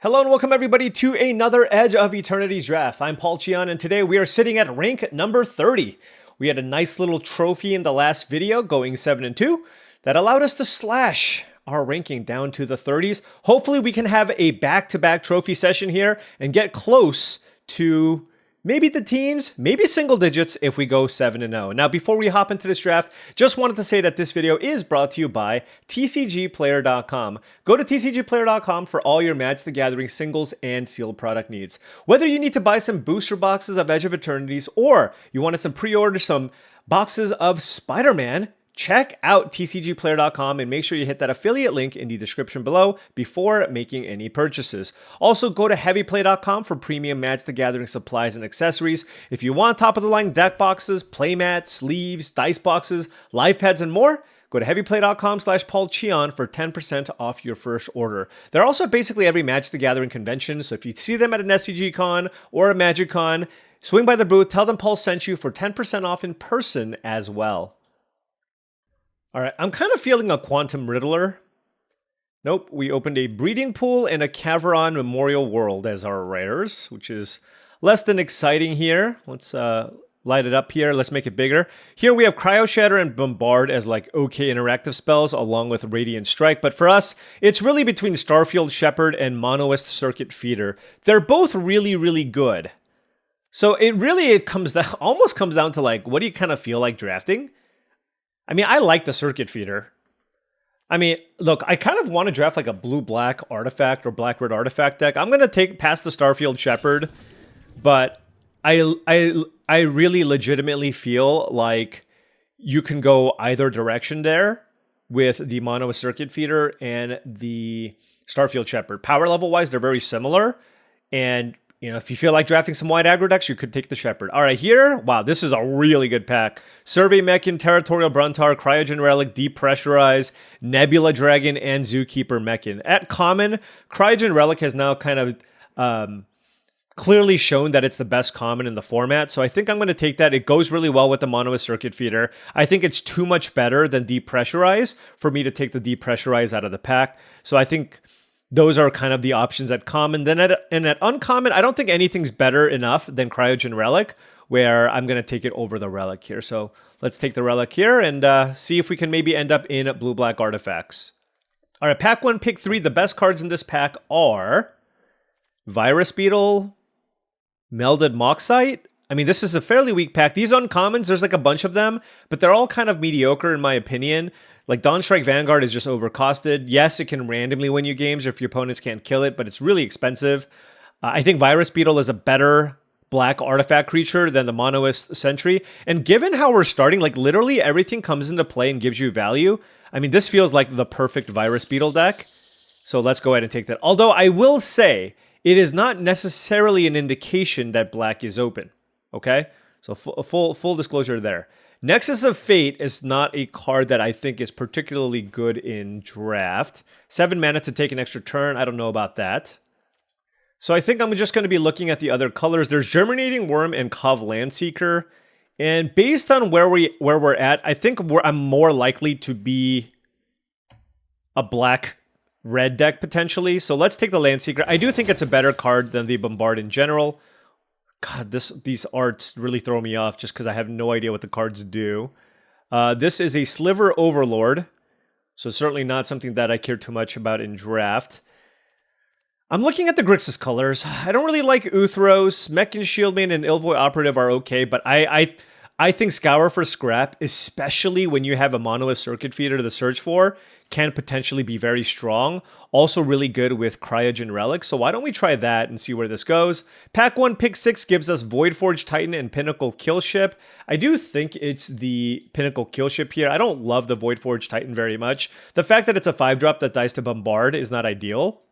Hello and welcome everybody to another Edge of Eternities draft. I'm Paulcheon and today we are sitting at rank number 30. We had a nice little trophy in the last video going 7-2 that allowed us to slash our ranking down to the 30s. Hopefully we can have a back-to-back trophy session here and get close to maybe the teens, maybe single digits if we go 7-0. Now, before we hop into this draft, just wanted to say that this video is brought to you by TCGplayer.com. Go to TCGplayer.com for all your Magic the Gathering singles and sealed product needs. Whether you need to buy some booster boxes of Edge of Eternities or you wanted some pre-order some boxes of Spider-Man, check out TCGplayer.com and make sure you hit that affiliate link in the description below before making any purchases. Also, go to heavyplay.com for premium Magic the Gathering supplies and accessories. If you want top-of-the-line deck boxes, playmats, sleeves, dice boxes, live pads, and more, go to heavyplay.com/paulcheon for 10% off your first order. They're also basically every Magic the Gathering convention, so if you see them at an SCG Con or a Magic Con, swing by the booth, tell them Paul sent you for 10% off in person as well. All right, I'm kind of feeling a Quantum Riddler. Nope, we opened a Breeding Pool and a Caveron Memorial World as our rares, which is less than exciting here. Let's light it up here. Let's make it bigger. Here we have Cryo Shatter and Bombard as like okay interactive spells along with Radiant Strike. But for us, it's really between Starfield Shepherd and Monoist Circuit Feeder. They're both really, really good. So it comes down, almost comes down to like, what do you kind of feel like drafting? I mean, I like the Circuit Feeder. I mean, look, I kind of want to draft like a blue-black artifact or black-red artifact deck. I'm going to take past the Starfield Shepherd, but I really legitimately feel like you can go either direction there with the Mono Circuit Feeder and the Starfield Shepherd. Power level-wise, they're very similar, and you know, if you feel like drafting some wide aggro decks, you could take the Shepherd. All right, here, wow, this is a really good pack. Survey Mechan, Territorial Bruntar, Cryogen Relic, Depressurize, Nebula Dragon, and Zookeeper Mechan. At common, Cryogen Relic has now kind of clearly shown that it's the best common in the format, so I think I'm going to take that. It goes really well with the Monoist Circuit Feeder. I think it's too much better than Depressurize for me to take the Depressurize out of the pack, so I think those are kind of the options at common. Then at uncommon, I don't think anything's better enough than Cryogen Relic, where I'm going to take it over the Relic here. So let's take the Relic here and see if we can maybe end up in blue-black artifacts. All right, pack 1, pick 3. The best cards in this pack are Virus Beetle, Melded Moxite. I mean, this is a fairly weak pack. These uncommons, there's like a bunch of them, but they're all kind of mediocre in my opinion. Like, Dawnstrike Vanguard is just overcosted. Yes, it can randomly win you games if your opponents can't kill it, but it's really expensive. I think Virus Beetle is a better black artifact creature than the Monoist Sentry. And given how we're starting, like, literally everything comes into play and gives you value. I mean, this feels like the perfect Virus Beetle deck. So let's go ahead and take that. Although I will say, it is not necessarily an indication that black is open. Okay? So full disclosure there. Nexus of Fate is not a card that I think is particularly good in draft. 7 mana to take an extra turn. I don't know about that. So I think I'm just going to be looking at the other colors. There's Germinating Worm and Kov Landseeker. And based on where we're at, I think I'm more likely to be a black-red deck potentially. So let's take the Landseeker. I do think it's a better card than the Bombard in general. God, these arts really throw me off just because I have no idea what the cards do. This is a Sliver Overlord, so certainly not something that I care too much about in draft. I'm looking at the Grixis colors. I don't really like Uthros. Mechan Shieldmane and Ilvoy Operative are okay, but I think Scour for Scrap, especially when you have a Monoist Circuit Feeder to search for, can potentially be very strong. Also really good with Cryogen Relic, so why don't we try that and see where this goes. Pack 1, pick 6 gives us Voidforge Titan and Pinnacle Killship. I do think it's the Pinnacle Killship here. I don't love the Voidforge Titan very much. The fact that it's a 5-drop that dies to Bombard is not ideal.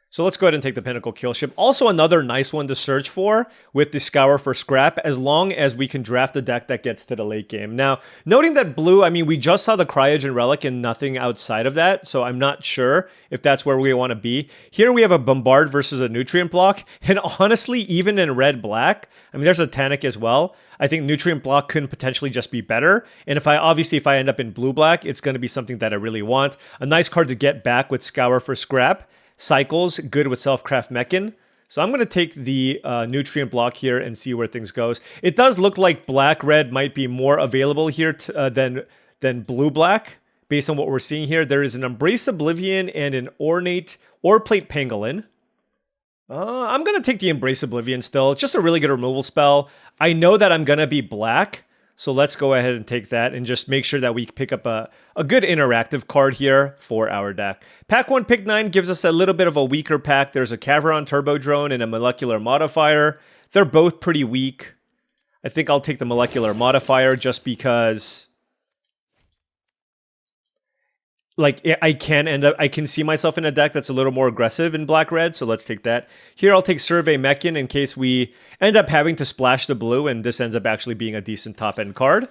So let's go ahead and take the Pinnacle Killship. Also another nice one to search for with the Scour for Scrap, as long as we can draft a deck that gets to the late game. Now, noting that blue, I mean, we just saw the Cryogen Relic and nothing outside of that, so I'm not sure if that's where we want to be. Here we have a Bombard versus a Nutrient Block, and honestly, even in red-black, I mean, there's a Tanic as well. I think Nutrient Block could potentially just be better, and if I end up in blue-black, it's going to be something that I really want. A nice card to get back with Scour for Scrap. cycles, good with Self-Craft Mechan. So I'm going to take the nutrient block here and see where things goes. It does look like black-red might be more available here than blue-black, based on what we're seeing here. There is an Embrace Oblivion and an Ornate or Plate Pangolin. I'm going to take the Embrace Oblivion still. It's just a really good removal spell. I know that I'm going to be black, so let's go ahead and take that and just make sure that we pick up a good interactive card here for our deck. Pack 1, Pick 9 gives us a little bit of a weaker pack. There's a Caveron Turbo Drone and a Molecular Modifier. They're both pretty weak. I think I'll take the Molecular Modifier just because... like, I can see myself in a deck that's a little more aggressive in black-red, so let's take that. Here, I'll take Survey Mechan in case we end up having to splash the blue, and this ends up actually being a decent top-end card.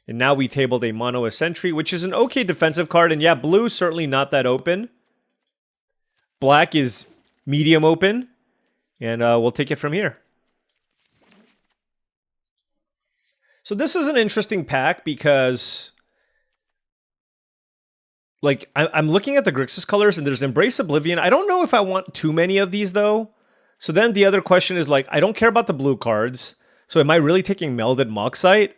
And now we tabled a Mono Sentry, which is an okay defensive card, and yeah, blue certainly not that open. Black is medium open, and we'll take it from here. So this is an interesting pack because... like, I'm looking at the Grixis colors, and there's Embrace Oblivion. I don't know if I want too many of these, though. So then the other question is, like, I don't care about the blue cards. So am I really taking Melded Moxite?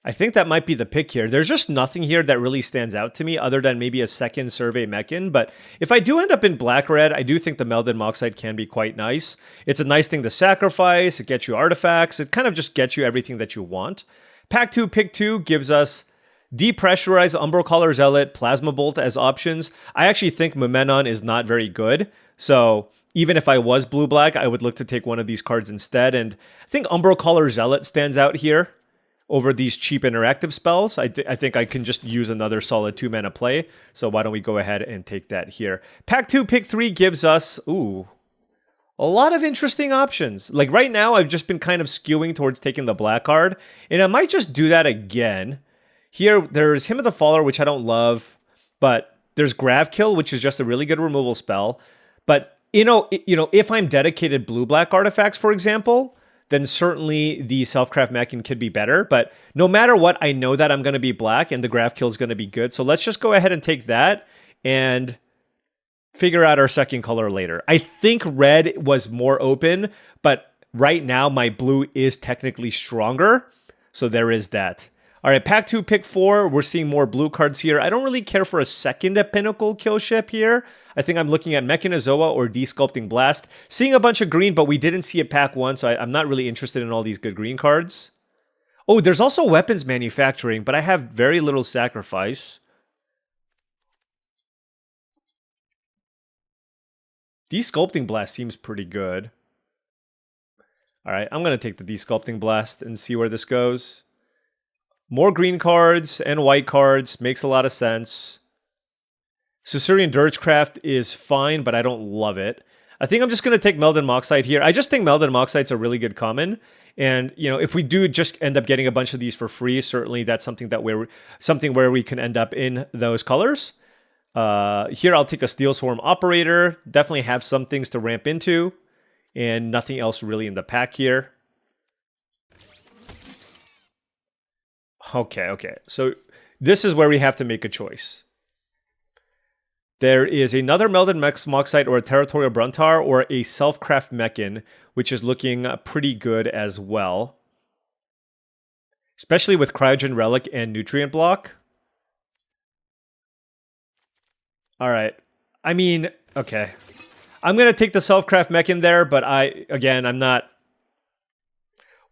I think that might be the pick here. There's just nothing here that really stands out to me other than maybe a second Survey Mechan. But if I do end up in black-red, I do think the Melded Moxite can be quite nice. It's a nice thing to sacrifice. It gets you artifacts. It kind of just gets you everything that you want. Pack 2, Pick 2 gives us... Depressurize, Umbral Collar Zealot, Plasma Bolt as options. I actually think Momenon is not very good. So even if I was blue-black, I would look to take one of these cards instead. And I think Umbral Collar Zealot stands out here over these cheap interactive spells. I think I can just use another solid 2-mana play. So why don't we go ahead and take that here. Pack 2, Pick 3 gives us... ooh... a lot of interesting options. Like right now, I've just been kind of skewing towards taking the black card. And I might just do that again. Here, there's Hymn of the Faller, which I don't love, but there's Gravkill, which is just a really good removal spell. But, you know, if I'm dedicated blue-black artifacts, for example, then certainly the Self-Craft Mechan could be better. But no matter what, I know that I'm going to be black, and the Gravkill is going to be good. So let's just go ahead and take that and figure out our second color later. I think red was more open, but right now my blue is technically stronger. So there is that. All right, Pack 2, Pick 4. We're seeing more blue cards here. I don't really care for a second Pinnacle kill ship here. I think I'm looking at Mechanizoa or Desculpting Blast. Seeing a bunch of green, but we didn't see it Pack 1, so I'm not really interested in all these good green cards. Oh, there's also Weapons Manufacturing, but I have very little sacrifice. Desculpting Blast seems pretty good. All right, I'm going to take the Desculpting Blast and see where this goes. More green cards and white cards makes a lot of sense. Caesarean Dirgecraft is fine, but I don't love it. I think I'm just going to take Melded Moxite here. I just think Melded Moxite's a really good common. And, you know, if we do just end up getting a bunch of these for free, certainly that's something where we can end up in those colors. Here I'll take a Steel Swarm Operator. Definitely have some things to ramp into. And nothing else really in the pack here. Okay. So this is where we have to make a choice. There is another Melded Moxite or a Territorial Bruntar or a Self-Craft Mechan, which is looking pretty good as well. Especially with Cryogen Relic and Nutrient Block. Alright. I mean, okay. I'm going to take the Self-Craft Mechan there, but I'm not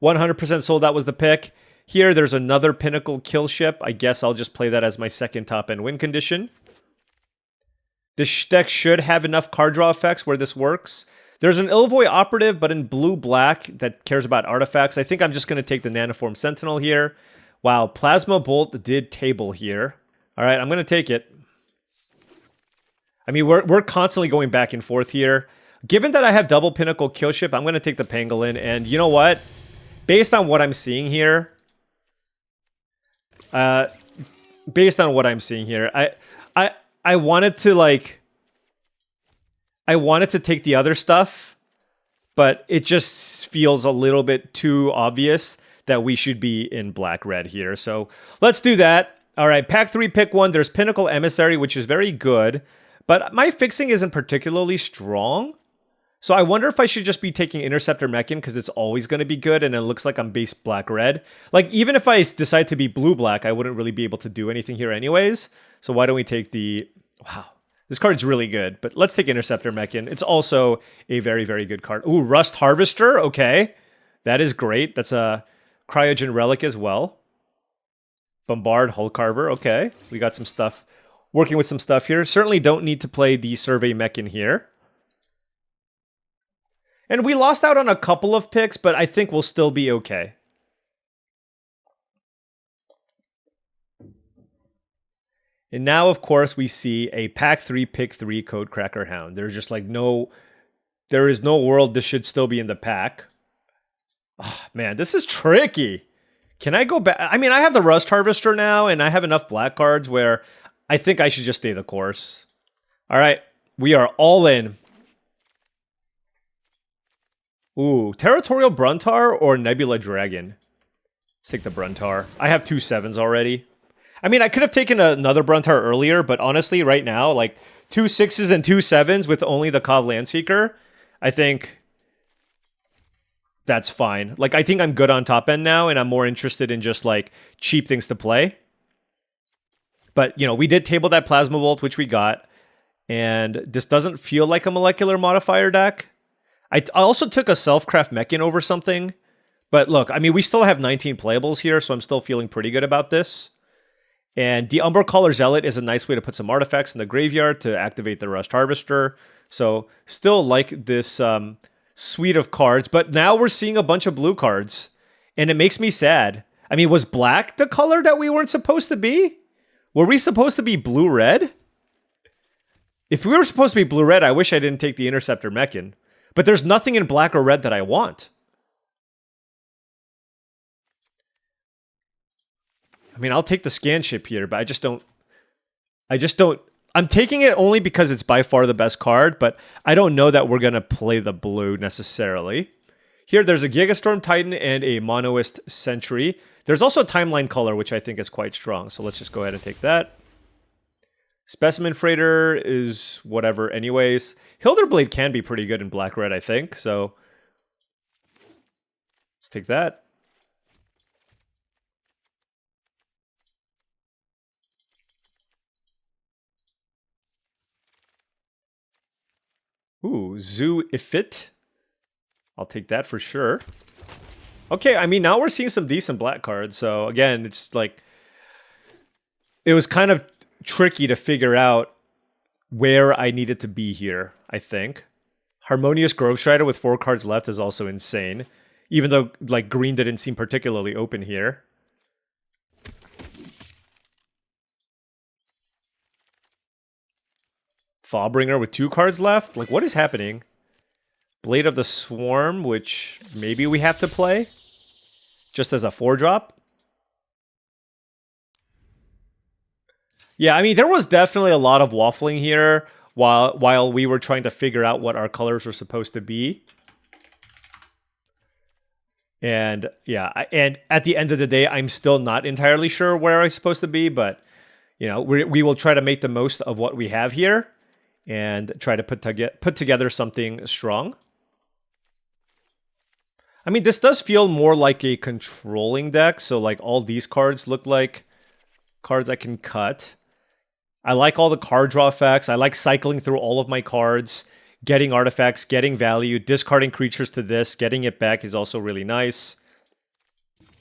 100% sold that was the pick. Here, there's another Pinnacle kill ship. I guess I'll just play that as my second top-end win condition. This deck should have enough card draw effects where this works. There's an Ilvoy Operative, but in blue-black that cares about artifacts. I think I'm just going to take the Nanoform Sentinel here. Wow, Plasma Bolt did table here. All right, I'm going to take it. I mean, we're constantly going back and forth here. Given that I have double Pinnacle kill ship, I'm going to take the Pangolin. And you know what? Based on what I'm seeing here... I wanted to take the other stuff, but it just feels a little bit too obvious that we should be in black-red here. So let's do that. All right, Pack 3, Pick 1. There's Pinnacle Emissary, which is very good, But my fixing isn't particularly strong. So I wonder if I should just be taking Interceptor Mechan because it's always going to be good and it looks like I'm base black-red. Like, even if I decide to be blue-black, I wouldn't really be able to do anything here anyways. So why don't we take the... Wow. This card's really good, but let's take Interceptor Mechan. It's also a very, very good card. Ooh, Rust Harvester. Okay. That is great. That's a Cryogen Relic as well. Bombard Hull Carver. Okay. We got some stuff. Working with some stuff here. Certainly don't need to play the Survey Mechan here. And we lost out on a couple of picks, but I think we'll still be okay. And now, of course, we see a pack 3, pick 3 Codecracker Hound. There's just like there is no world this should still be in the pack. Oh, man, this is tricky. Can I go back? I mean, I have the Rust Harvester now, and I have enough black cards where I think I should just stay the course. All right, we are all in. Ooh, Territorial Bruntar or Nebula Dragon? Let's take the Bruntar. I have 2 7s already. I mean, I could have taken another Bruntar earlier, but honestly, right now, like 2 6s and 2 7s with only the Kov Landseeker, I think that's fine. Like, I think I'm good on top end now, and I'm more interested in just like cheap things to play. But, you know, we did table that Plasma Bolt, which we got, and this doesn't feel like a molecular modifier deck. I also took a Self-Craft Mechan over something. But look, I mean, we still have 19 playables here, so I'm still feeling pretty good about this. And the Umbercaller Zealot is a nice way to put some artifacts in the graveyard to activate the Rust Harvester. So still like this suite of cards. But now we're seeing a bunch of blue cards. And it makes me sad. I mean, was black the color that we weren't supposed to be? Were we supposed to be blue-red? If we were supposed to be blue-red, I wish I didn't take the Interceptor Mechan. But there's nothing in black or red that I want. I mean, I'll take the scan ship here, but I just don't... I'm taking it only because it's by far the best card, but I don't know that we're going to play the blue necessarily. Here, there's a Gigastorm Titan and a Monoist Sentry. There's also a Timeline Color, which I think is quite strong, so let's just go ahead and take that. Specimen Freighter is whatever anyways. Hilderblade can be pretty good in black-red, I think, so let's take that. Ooh, Zoo Ifit. I'll take that for sure. Okay, I mean, now we're seeing some decent black cards, so again, it's like... It was kind of tricky to figure out where I needed to be here, I think. Harmonious Grove Strider with 4 cards left is also insane. Even though, like, green didn't seem particularly open here. Thawbringer with 2 cards left? Like, what is happening? Blade of the Swarm, which maybe we have to play. Just as a 4-drop. Yeah, I mean, there was definitely a lot of waffling here while we were trying to figure out what our colors were supposed to be. And yeah, and at the end of the day, I'm still not entirely sure where I'm supposed to be, but you know, we will try to make the most of what we have here and try to put together something strong. I mean, this does feel more like a controlling deck, so like all these cards look like cards I can cut. I like all the card draw effects. I like cycling through all of my cards, getting artifacts, getting value, discarding creatures to this, getting it back is also really nice.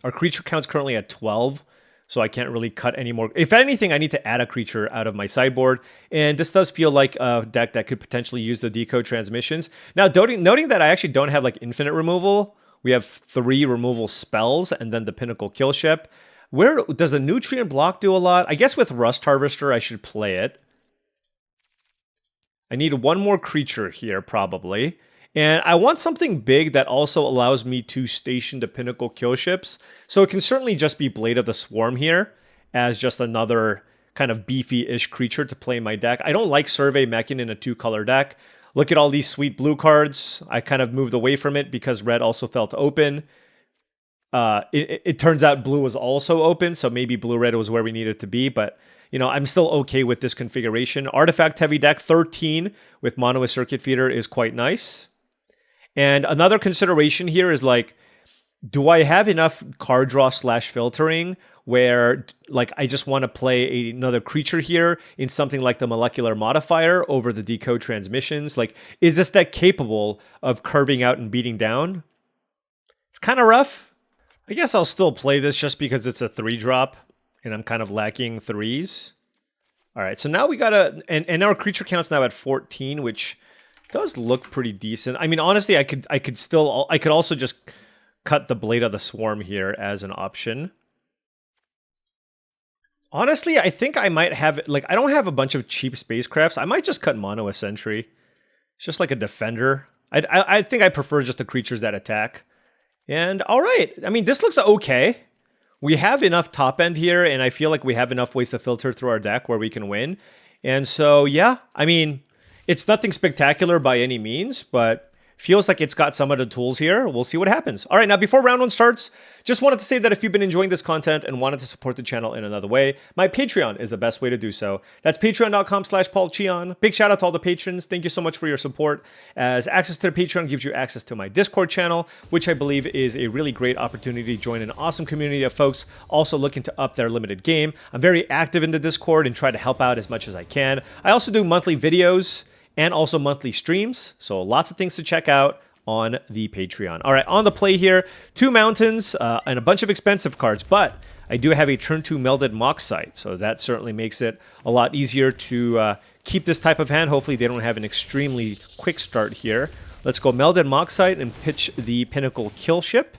Our creature count's currently at 12, so I can't really cut anymore. If anything, I need to add a creature out of my sideboard, and this does feel like a deck that could potentially use the Decode Transmissions. Now, noting that I actually don't have like infinite removal, we have 3 removal spells, and then the Pinnacle Kill Ship. Where does a Nutrient Block do a lot? I guess with Rust Harvester, I should play it. I need 1 more creature here, probably. And I want something big that also allows me to station the Pinnacle Kill Ships. So it can certainly just be Blade of the Swarm here, as just another kind of beefy-ish creature to play in my deck. I don't like Survey Mechan in a 2-color deck. Look at all these sweet blue cards. I kind of moved away from it because red also felt open. It turns out blue was also open, so maybe blue-red was where we needed to be. But you know, I'm still okay with this configuration. Artifact heavy deck 13 with mono with Circuit Feeder is quite nice. And another consideration here is like, do I have enough card draw / filtering where like I just want to play another creature here in something like the Molecular Modifier over the Decode Transmissions? Like, is this deck capable of curving out and beating down? It's kind of rough. I guess I'll still play this just because it's a 3-drop and I'm kind of lacking 3s. All right, so now we got and our creature count's now at 14, which does look pretty decent. I mean, honestly, I could also just cut the Blade of the Swarm here as an option. Honestly, I think I might have, like, I don't have a bunch of cheap spacecrafts. I might just cut Mono a Sentry. It's just like a defender. I think I prefer just the creatures that attack. And all right, I mean, this looks okay. We have enough top end here, and I feel like we have enough ways to filter through our deck where we can win. And so, yeah, I mean, it's nothing spectacular by any means, but feels like it's got some of the tools here. We'll see what happens. All right, now before round 1 starts, just wanted to say that if you've been enjoying this content and wanted to support the channel in another way, my Patreon is the best way to do so. That's patreon.com/paulcheon. Big shout out to all the patrons. Thank you so much for your support, as access to the Patreon gives you access to my Discord channel, which I believe is a really great opportunity to join an awesome community of folks also looking to up their limited game. I'm very active in the Discord and try to help out as much as I can. I also do monthly videos and also monthly streams, so lots of things to check out on the Patreon. All right, on the play here, 2 mountains and a bunch of expensive cards, but I do have a turn 2 Melded Moxite, so that certainly makes it a lot easier to keep this type of hand. Hopefully they don't have an extremely quick start here. Let's go Melded Moxite and pitch the Pinnacle Kill Ship.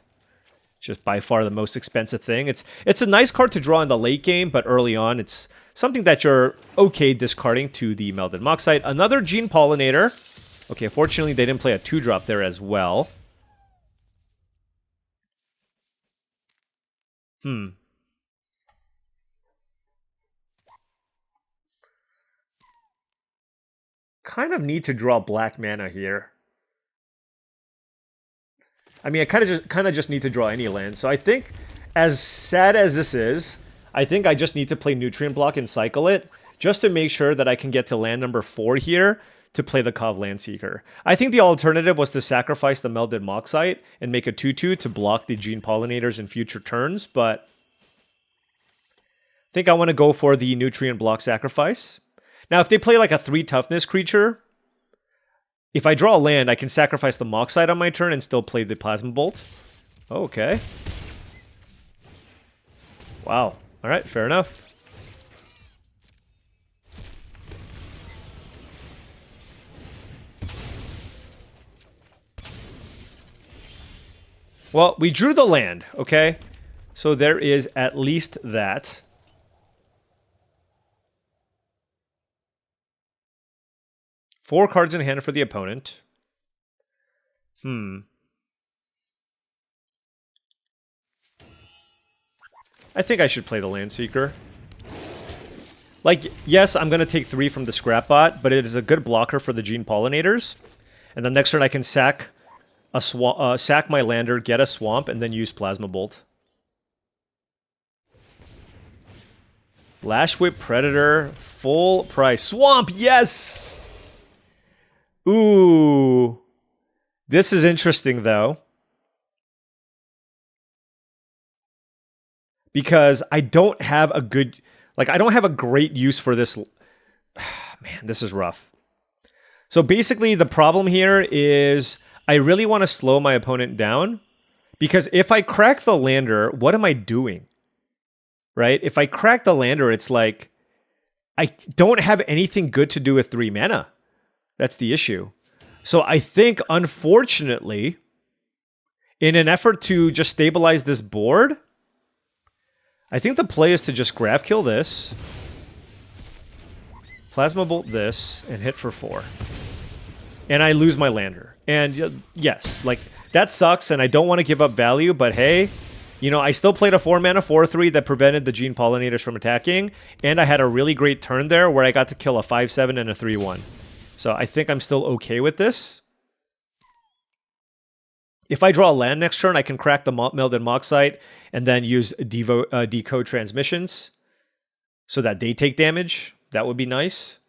Just by far the most expensive thing. It's a nice card to draw in the late game, but early on, it's something that you're okay discarding to the Melded Moxite. Another Gene Pollinator. Okay, fortunately, they didn't play a 2-drop there as well. Kind of need to draw black mana here. I mean, I kind of just need to draw any land. So I think, as sad as this is, I think I just need to play Nutrient Block and cycle it, just to make sure that I can get to land number 4 here to play the Kov Landseeker. I think the alternative was to sacrifice the Melded Moxite and make a 2/2 to block the Gene Pollinators in future turns, but I think I want to go for the Nutrient Block sacrifice. Now, if they play like a 3 toughness creature, if I draw a land, I can sacrifice the Moxite on my turn and still play the Plasma Bolt. Okay. Wow. All right, fair enough. Well, we drew the land, okay? So there is at least that. Four cards in hand for the opponent. I think I should play the Landseeker. Like, yes, I'm going to take 3 from the Scrap Bot, but it is a good blocker for the Gene Pollinators. And then next turn I can sack my lander, get a swamp, and then use Plasma Bolt. Lash Whip Predator, full price. Swamp, yes! Ooh. This is interesting, though. Because I don't have a good... Like, I don't have a great use for this. Man, this is rough. So basically, the problem here is I really want to slow my opponent down. Because if I crack the lander, what am I doing? Right? If I crack the lander, it's like I don't have anything good to do with 3 mana. That's the issue. So I think, unfortunately, in an effort to just stabilize this board, I think the play is to just graph kill this, Plasma Bolt this, and hit for 4. And I lose my lander. And yes, like, that sucks, and I don't want to give up value, but hey, you know, I still played a 4-mana 4/3 that prevented the Gene Pollinators from attacking, and I had a really great turn there where I got to kill a 5/7 and a 3/1. So I think I'm still okay with this. If I draw a land next turn, I can crack the Melded Moxite and then use Decode Transmissions. so that they take damage. That would be nice.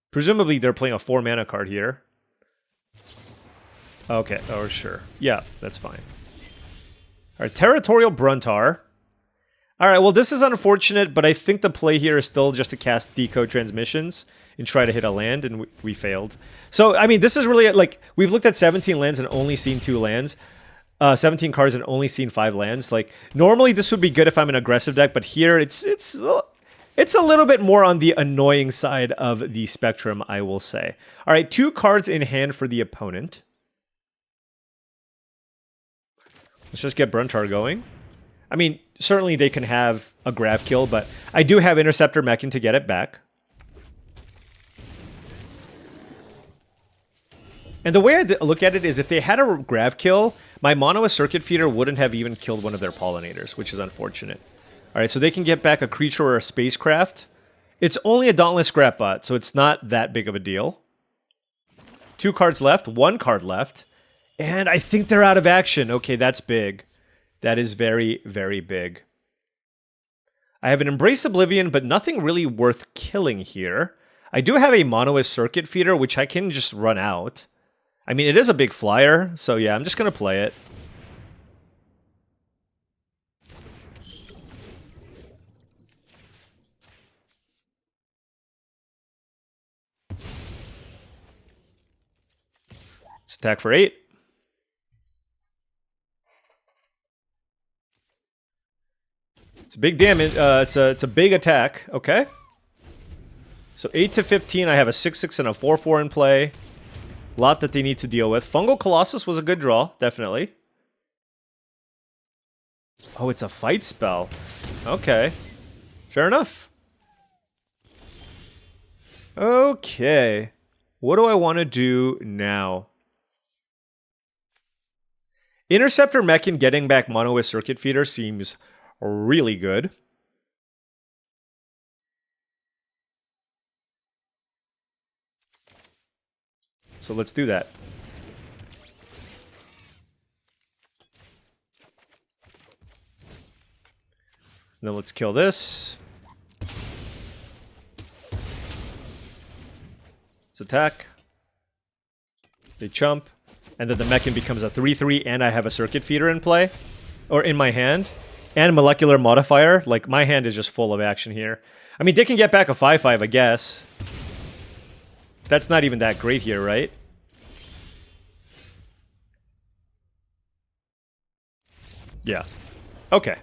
Presumably they're playing a 4-mana card here. Okay, oh sure. Yeah, that's fine. Alright, Territorial Bruntar. Alright, well this is unfortunate, but I think the play here is still just to cast Decode Transmissions and try to hit a land, and we failed. So, I mean, this is really, like, we've looked at 17 lands and only seen 2 lands. 17 cards and only seen 5 lands. Like, normally this would be good if I'm an aggressive deck, but here it's a little bit more on the annoying side of the spectrum, I will say. Alright, 2 cards in hand for the opponent. Let's just get Bruntar going. I mean, certainly they can have a grab kill, but I do have Interceptor Mechan to get it back. And the way I look at it is if they had a grab kill, my mono Circuit Feeder wouldn't have even killed one of their pollinators, which is unfortunate. Alright, so they can get back a creature or a spacecraft. It's only a Dauntless Scrapbot, so it's not that big of a deal. 2 cards left, 1 card left. And I think they're out of action. Okay, that's big. That is very, very big. I have an Embrace Oblivion, but nothing really worth killing here. I do have a Monoist Circuit Feeder, which I can just run out. I mean, it is a big flyer, so yeah, I'm just going to play it. Let's attack for 8. It's a big damage. It's a big attack. Okay. So 8 to 15. I have a 6/6 and a 4/4 in play. A lot that they need to deal with. Fungal Colossus was a good draw, definitely. Oh, it's a fight spell. Okay. Fair enough. Okay. What do I want to do now? Interceptor Mechan getting back Monoist Circuit Feeder seems really good. So let's do that. Then let's kill this. Let's attack. They chump. And then the Mechan becomes a 3/3, and I have a Circuit Feeder in play. Or in my hand. And Molecular Modifier. Like, my hand is just full of action here. I mean, they can get back a 5/5, I guess. That's not even that great here, right? Yeah. Okay.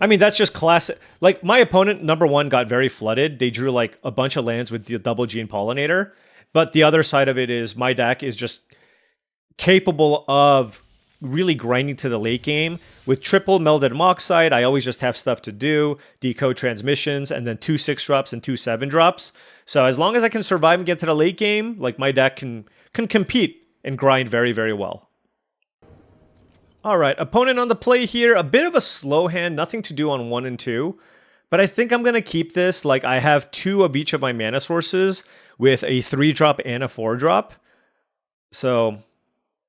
I mean, that's just classic. Like, my opponent, number 1, got very flooded. They drew, like, a bunch of lands with the double gene pollinator. But the other side of it is my deck is just capable of really grinding to the late game. With triple Melded Moxide, I always just have stuff to do. Decode Transmissions, and then 2 6-drops and 2 7-drops. So as long as I can survive and get to the late game, like, my deck can compete and grind very, very well. Alright, opponent on the play here. A bit of a slow hand, nothing to do on 1 and 2. But I think I'm going to keep this. Like, I have 2 of each of my mana sources with a 3-drop and a 4-drop. So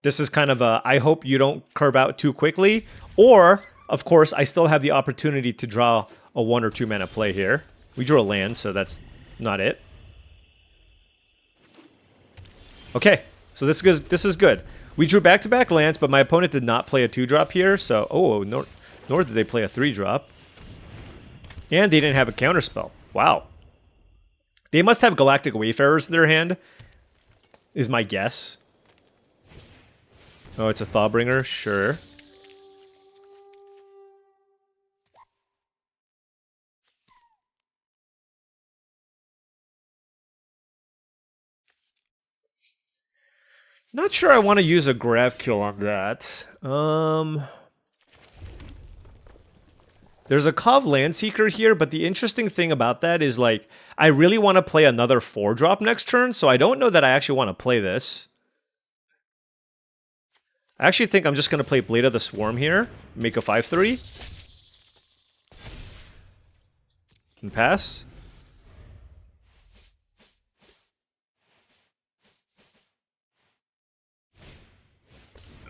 this is kind of a, I hope you don't curve out too quickly. Or, of course, I still have the opportunity to draw a 1 or 2 mana play here. We drew a land, so that's not it. Okay, so this is good. We drew back-to-back lands, but my opponent did not play a 2-drop here, so, oh, nor did they play a 3-drop. And they didn't have a counterspell. Wow. They must have Galactic Wayfarers in their hand, is my guess. Oh, it's a Thawbringer? Sure. Not sure I want to use a grab kill on that. There's a Kov Landseeker here, but the interesting thing about that is, like, I really want to play another 4-drop next turn, so I don't know that I actually want to play this. I actually think I'm just going to play Blade of the Swarm here, make a 5/3, and pass.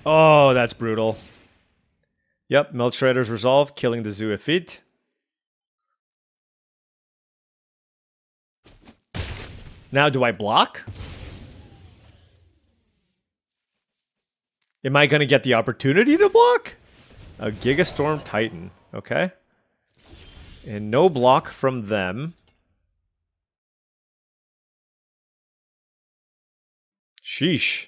Oh, that's brutal. Yep, Melt Shredder's resolved, killing the Zoophyte. Now, do I block? Am I going to get the opportunity to block? A Gigastorm Titan. Okay. And no block from them. Sheesh.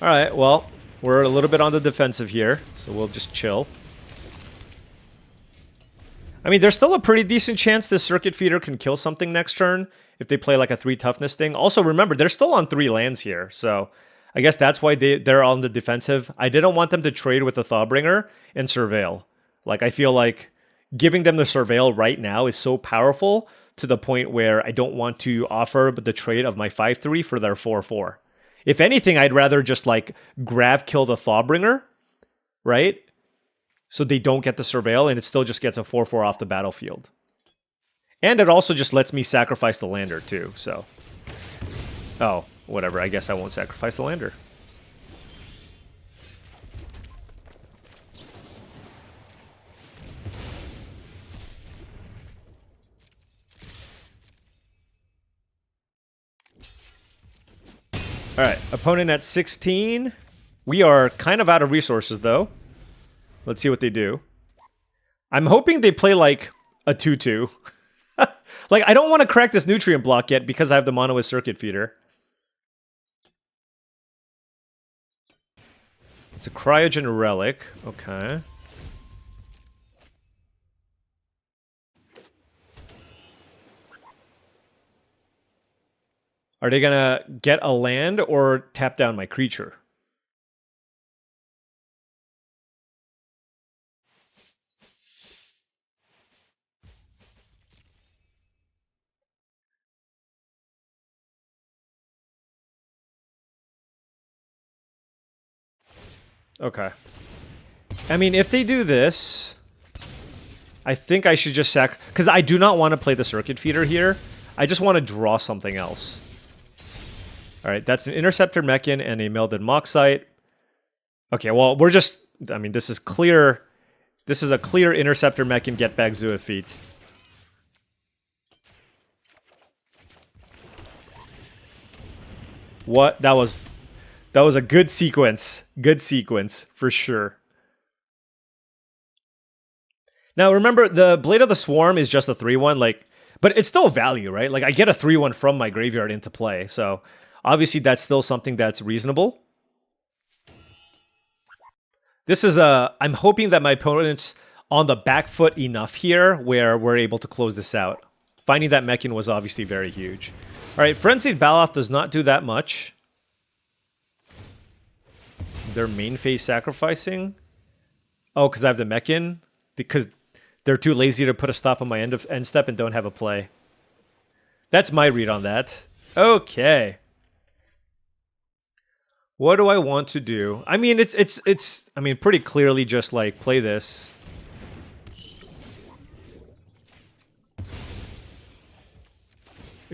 Alright, well, we're a little bit on the defensive here, so we'll just chill. I mean, there's still a pretty decent chance this Circuit Feeder can kill something next turn if they play like a 3 toughness thing. Also, remember, they're still on 3 lands here, so I guess that's why they're on the defensive. I didn't want them to trade with the Thawbringer and Surveil. Like, I feel like giving them the Surveil right now is so powerful to the point where I don't want to offer the trade of my 5-3 for their 4-4. If anything, I'd rather just like grav kill the Thawbringer, right? So they don't get the Surveil and it still just gets a 4-4 off the battlefield. And it also just lets me sacrifice the lander too, so. Oh, whatever, I guess I won't sacrifice the lander. Alright, opponent at 16. We are kind of out of resources, though. Let's see what they do. I'm hoping they play, like, a 2-2. Like, I don't want to crack this Nutrient block yet because I have the mono with Circuit Feeder. It's a Cryogen Relic. Okay. Are they gonna get a land or tap down my creature? Okay. I mean, if they do this, I think I should just sack... Because I do not want to play the Circuit Feeder here. I just want to draw something else. Alright, that's an Interceptor Mechan and a Melded Moxite. Okay, well, we're just... I mean, this is clear... This is a clear Interceptor Mechan get back Zoophyte. What? That was a good sequence. Good sequence, for sure. Now, remember, the Blade of the Swarm is just a 3-1, like... But it's still value, right? Like, I get a 3-1 from my graveyard into play, so... Obviously, that's still something that's reasonable. This is a... I'm hoping that my opponent's on the back foot enough here where we're able to close this out. Finding that Mechan was obviously very huge. Alright, Frenzied Baloth does not do that much. Their main phase sacrificing. Oh, because I have the Mechan? Because they're too lazy to put a stop on my end step and don't have a play. That's my read on that. Okay. What do I want to do? I mean, it's I mean, pretty clearly just like play this.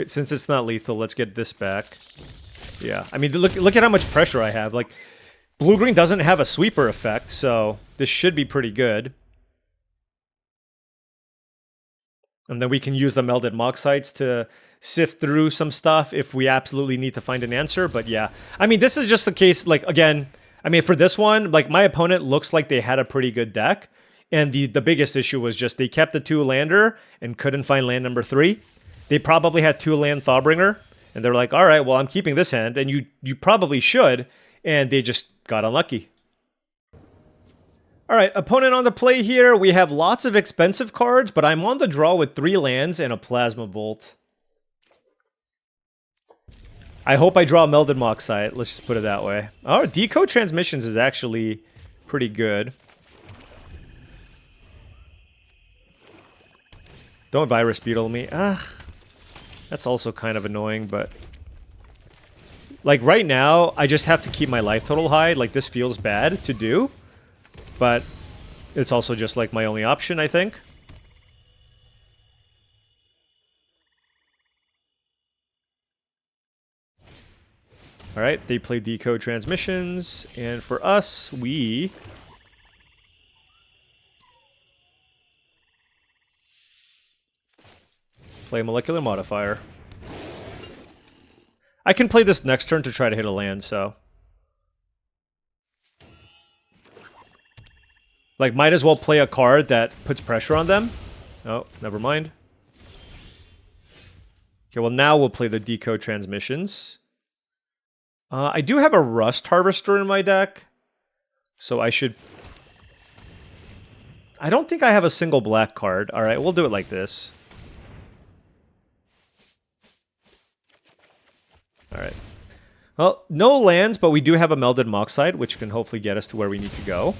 Since it's not lethal, let's get this back. Yeah, I mean, look at how much pressure I have. Like, blue-green doesn't have a sweeper effect, so this should be pretty good. And then we can use the Melded Moxites to sift through some stuff if we absolutely need to find an answer. But yeah, I mean, this is just the case, like, again, I mean, for this one, like, my opponent looks like they had a pretty good deck. And the biggest issue was just they kept the 2-lander and couldn't find land number 3. They probably had 2-land Thawbringer. And they're like, all right, well, I'm keeping this hand. And you probably should. And they just got unlucky. Alright, opponent on the play here. We have lots of expensive cards, but I'm on the draw with 3 lands and a Plasma Bolt. I hope I draw Melded Moxite, let's just put it that way. Oh, Decode Transmissions is actually pretty good. Don't Virus Beetle me. Ugh. That's also kind of annoying, but... Like, right now, I just have to keep my life total high. Like, this feels bad to do. But it's also just, like, my only option, I think. All right, they play Decode Transmissions, and for us, we play Molecular Modifier. I can play this next turn to try to hit a land, so... Like, might as well play a card that puts pressure on them. Oh, never mind. Okay, well now we'll play the Decode Transmissions. I do have a Rust Harvester in my deck, so I should... I don't think I have a single black card. Alright, we'll do it like this. Alright. Well, no lands, but we do have a Melded Moxide, which can hopefully get us to where we need to go.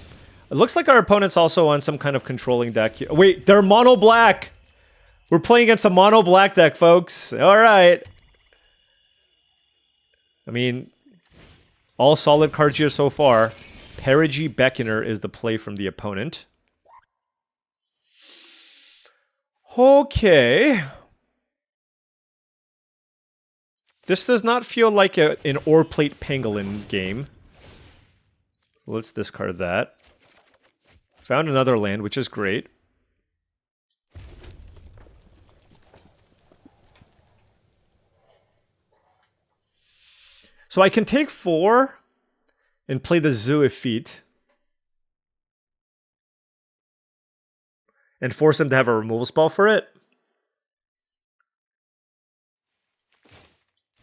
It looks like our opponent's also on some kind of controlling deck here. Wait, they're mono black! We're playing against a mono black deck, folks. Alright. I mean, all solid cards here so far. Perigee Beckoner is the play from the opponent. Okay. This does not feel like an Oreplate Pangolin game. So let's discard that. Found another land, which is great. So I can take 4 and play the Zoophyte. And force him to have a removal spell for it.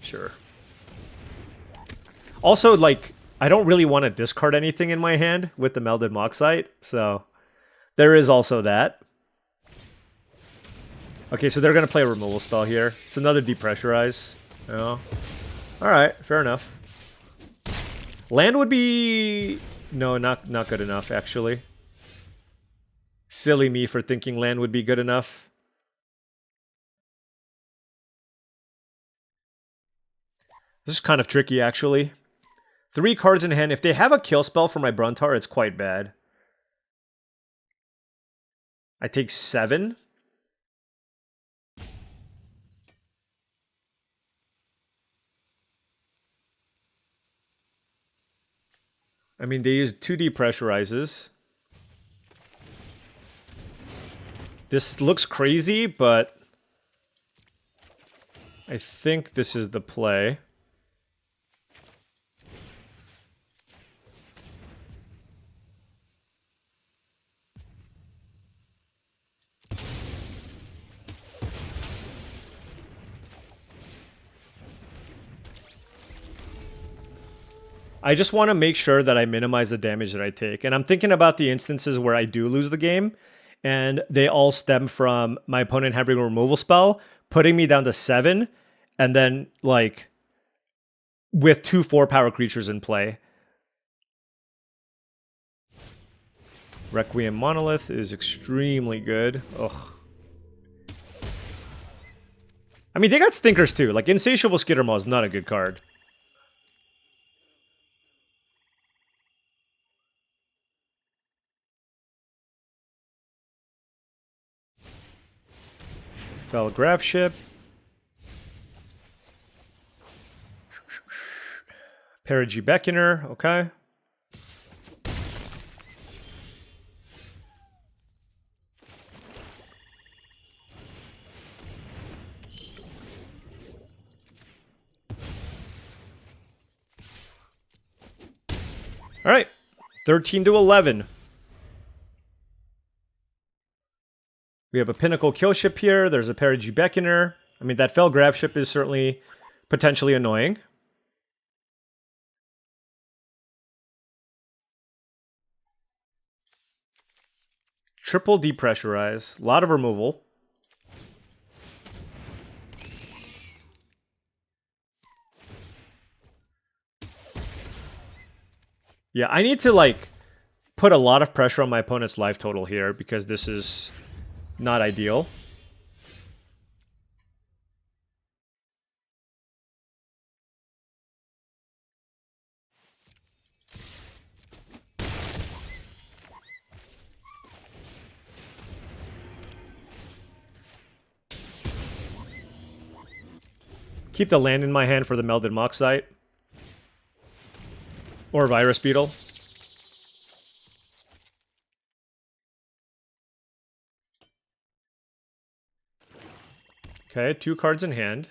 Sure. Also, like, I don't really want to discard anything in my hand with the Melded Moxide, so there is also that. Okay, so they're going to play a removal spell here. It's another Depressurize. Oh. Alright, fair enough. Land would be... No, not good enough, actually. Silly me for thinking land would be good enough. This is kind of tricky, actually. 3 cards in hand. If they have a kill spell for my Bruntar, it's quite bad. I take 7. I mean, they use 2 Depressurizes. This looks crazy, but I think this is the play. I just want to make sure that I minimize the damage that I take. And I'm thinking about the instances where I do lose the game, and they all stem from my opponent having a removal spell, putting me down to 7, and then, like, with 2 4-power creatures in play. Requiem Monolith is extremely good. Ugh. I mean, they got stinkers too. Like, Insatiable Skittermaw is not a good card. Fell Graph Ship. Perigee Beckoner, okay. All right, 13 to 11. We have a Pinnacle Kill Ship here. There's a Perigee Beckoner. I mean, that Fell Graph Ship is certainly potentially annoying. Triple Depressurize. A lot of removal. Yeah, I need to, like, put a lot of pressure on my opponent's life total here because this is not ideal. Keep the land in my hand for the Melded Moxide. Or Virus Beetle. Okay, 2 cards in hand.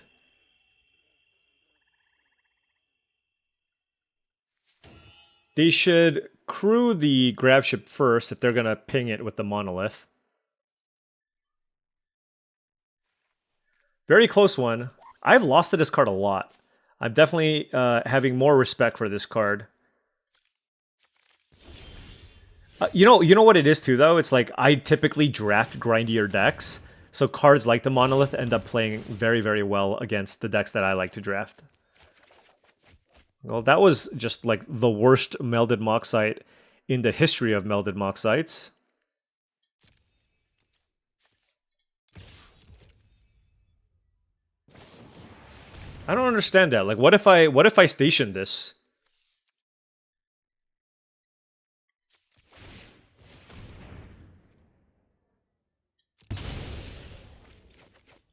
They should crew the grab ship first if they're going to ping it with the monolith. Very close one. I've lost to this card a lot. I'm definitely having more respect for this card. You know what it is too, though? It's like I typically draft grindier decks, so cards like the monolith end up playing very, very well against the decks that I like to draft. Well, that was just like the worst melded Moxite in the history of melded Moxites. I don't understand that. Like, what if I station this?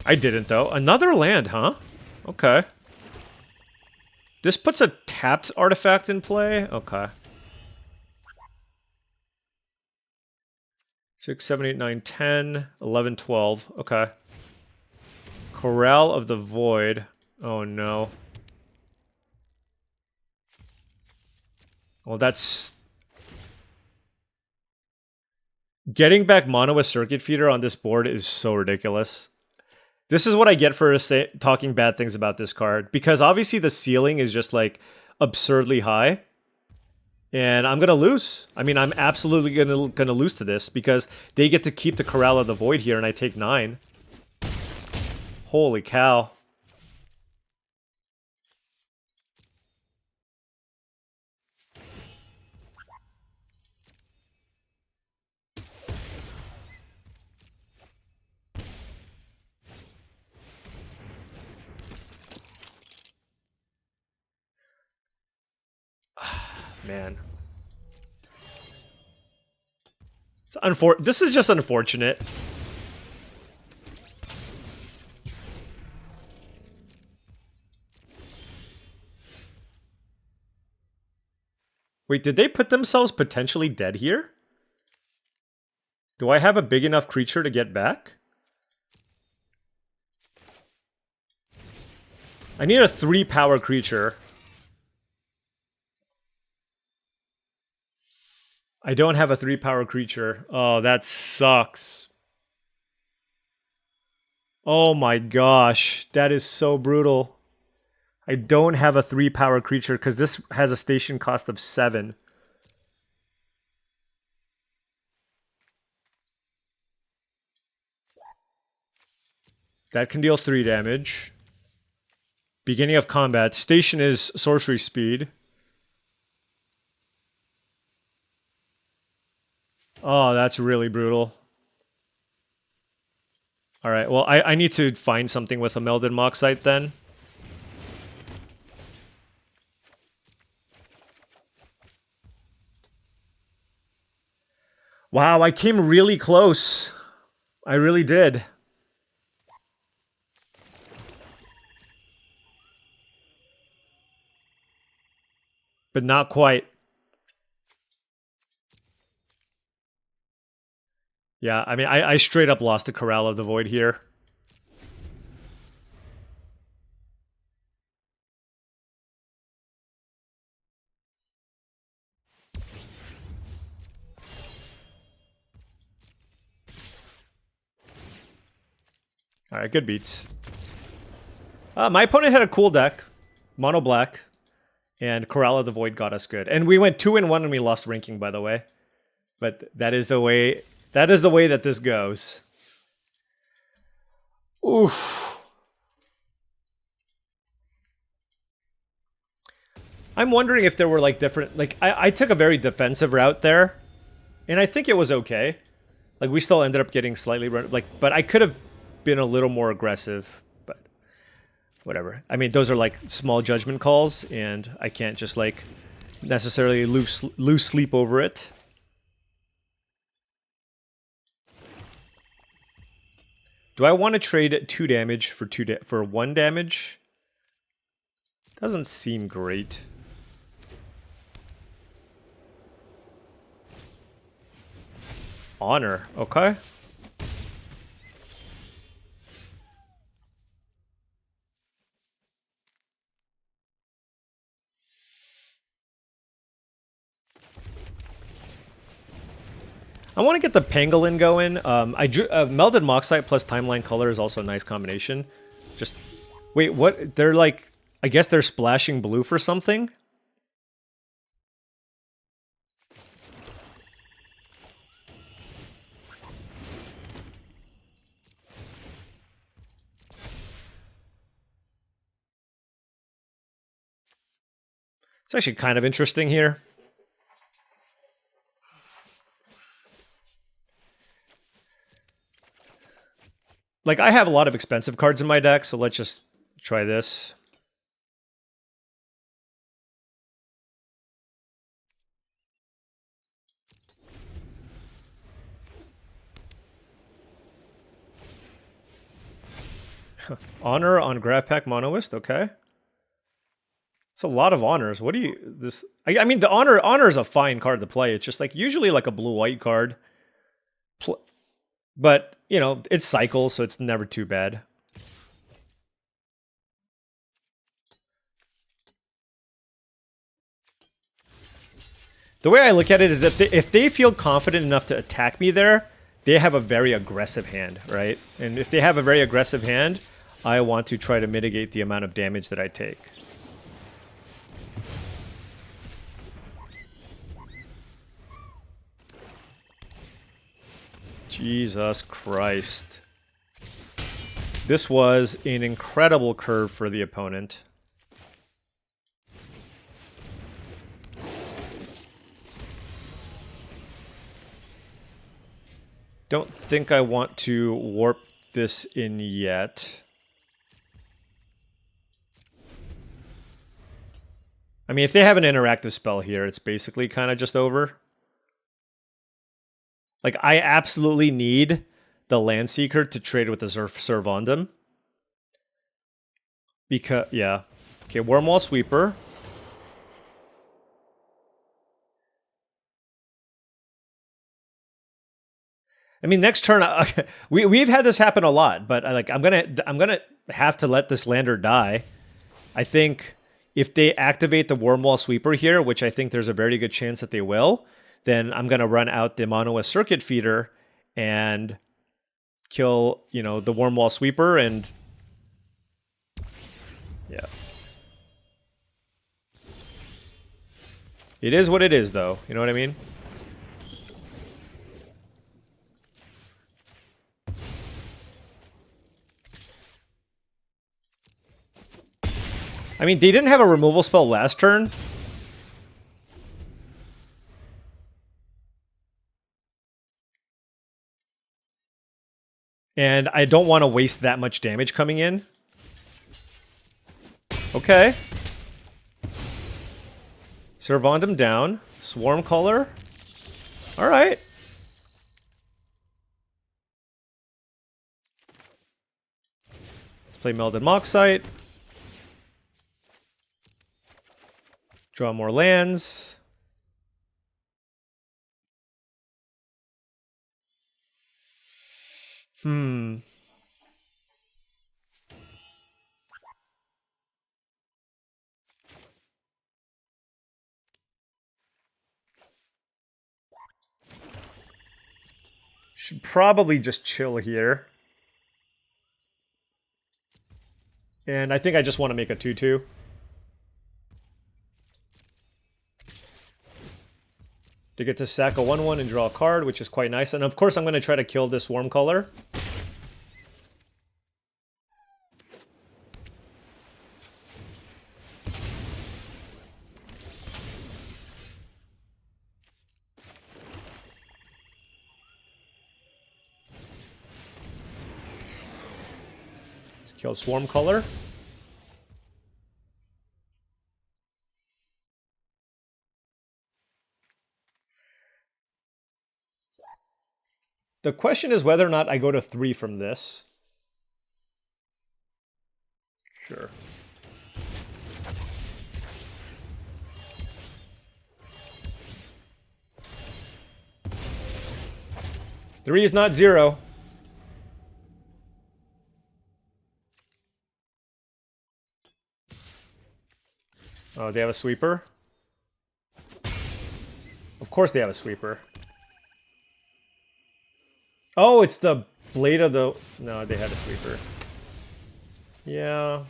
I didn't, though. Another land, huh? Okay. This puts a tapped artifact in play? Okay. 6, 7, 8, 9, 10, 11, 12. Okay. Corral of the Void. Oh, no. Well, that's... Getting back mono with Circuit Feeder on this board is so ridiculous. This is what I get for talking bad things about this card. Because obviously the ceiling is just, like, absurdly high. And I'm going to lose. I mean, I'm absolutely going to lose to this. Because they get to keep the Corral of the Void here and I take 9. Holy cow. Man. This is just unfortunate. Wait, did they put themselves potentially dead here? Do I have a big enough creature to get back? I need a 3-power creature. I don't have a 3-power creature. Oh, that sucks. Oh my gosh. That is so brutal. I don't have a 3-power creature because this has a station cost of 7. That can deal 3 damage. Beginning of combat. Station is sorcery speed. Oh, that's really brutal. Alright, well, I need to find something with a melded Moxite then. Wow, I came really close. I really did. But not quite. Yeah, I mean, I straight up lost the Corral of the Void here. Alright, good beats. My opponent had a cool deck. Mono black. And Corral of the Void got us good. And we went 2-1 and we lost ranking, by the way. But that is the way... That is the way that this goes. Oof. I'm wondering if there were like different... Like, I took a very defensive route there. And I think it was okay. Like, we still ended up getting slightly... but I could have been a little more aggressive. But whatever. I mean, those are like small judgment calls. And I can't just like necessarily lose sleep over it. Do I want to trade 2 damage for 1 damage? Doesn't seem great. Honor. Okay. I want to get the pangolin going. I drew Melded Moxite plus Timeline Color is also a nice combination. Just wait, what? They're like, I guess they're splashing blue for something. It's actually kind of interesting here. Like, I have a lot of expensive cards in my deck, so let's just try this. Honor on Graph Pack Monoist, okay. It's a lot of honors. What do you... this? I mean, the honor is a fine card to play. It's just like usually like a blue-white card. But, you know, it's cycles, so it's never too bad. The way I look at it is that if they feel confident enough to attack me there, they have a very aggressive hand, right? And if they have a very aggressive hand, I want to try to mitigate the amount of damage that I take. Jesus Christ. This was an incredible curve for the opponent. Don't think I want to warp this in yet. I mean, if they have an interactive spell here, it's basically kind of just over. Like, I absolutely need the Landseeker to trade with the Servandum. Because, yeah. Okay, Wormwall Sweeper. I mean, next turn, we've had this happen a lot, but I'm gonna have to let this lander die. I think if they activate the Wormwall Sweeper here, which I think there's a very good chance that they will, then I'm gonna run out the Monoist Circuit Feeder and kill, you know, the Wormwall Sweeper, and yeah. It is what it is, though. You know what I mean? I mean, they didn't have a removal spell last turn. And I don't want to waste that much damage coming in. Okay. Servandum down. Swarm Color. Alright. Let's play Melded Moxite. Draw more lands. Should probably just chill here. And I think I just want to make a 2/2. To get to sack a 1/1 and draw a card, which is quite nice. And of course I'm going to try to kill this Worm Color. Let's kill Swarm Color. The question is whether or not I go to 3 from this. Sure. 3 is not 0. Oh, they have a sweeper? Of course they have a sweeper. Oh, it's the blade of the... No, they had a sweeper. Yeah.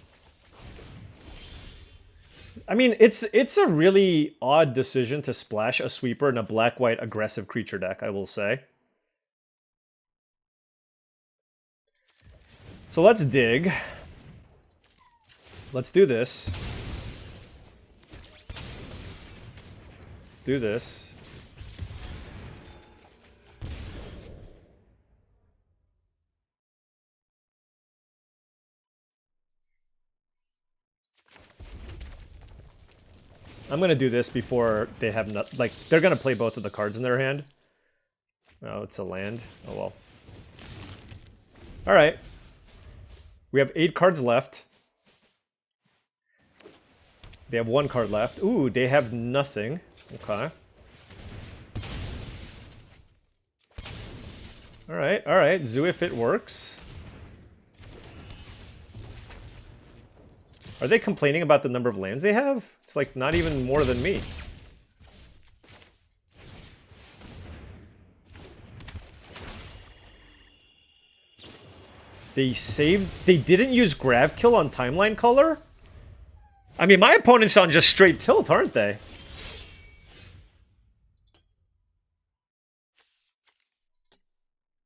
I mean, it's a really odd decision to splash a sweeper in a black-white aggressive creature deck, I will say. So let's dig. Let's do this. Let's do this. I'm gonna do this before they have like they're gonna play both of the cards in their hand. Oh, it's a land. Oh well. All right. We have 8 cards left. They have 1 card left. Ooh, they have nothing. Okay. All right, all right. Zoo if it works. Are they complaining about the number of lands they have? It's like not even more than me. They saved... They didn't use Grav Kill on Timeline Color? I mean, my opponents on just straight tilt, aren't they?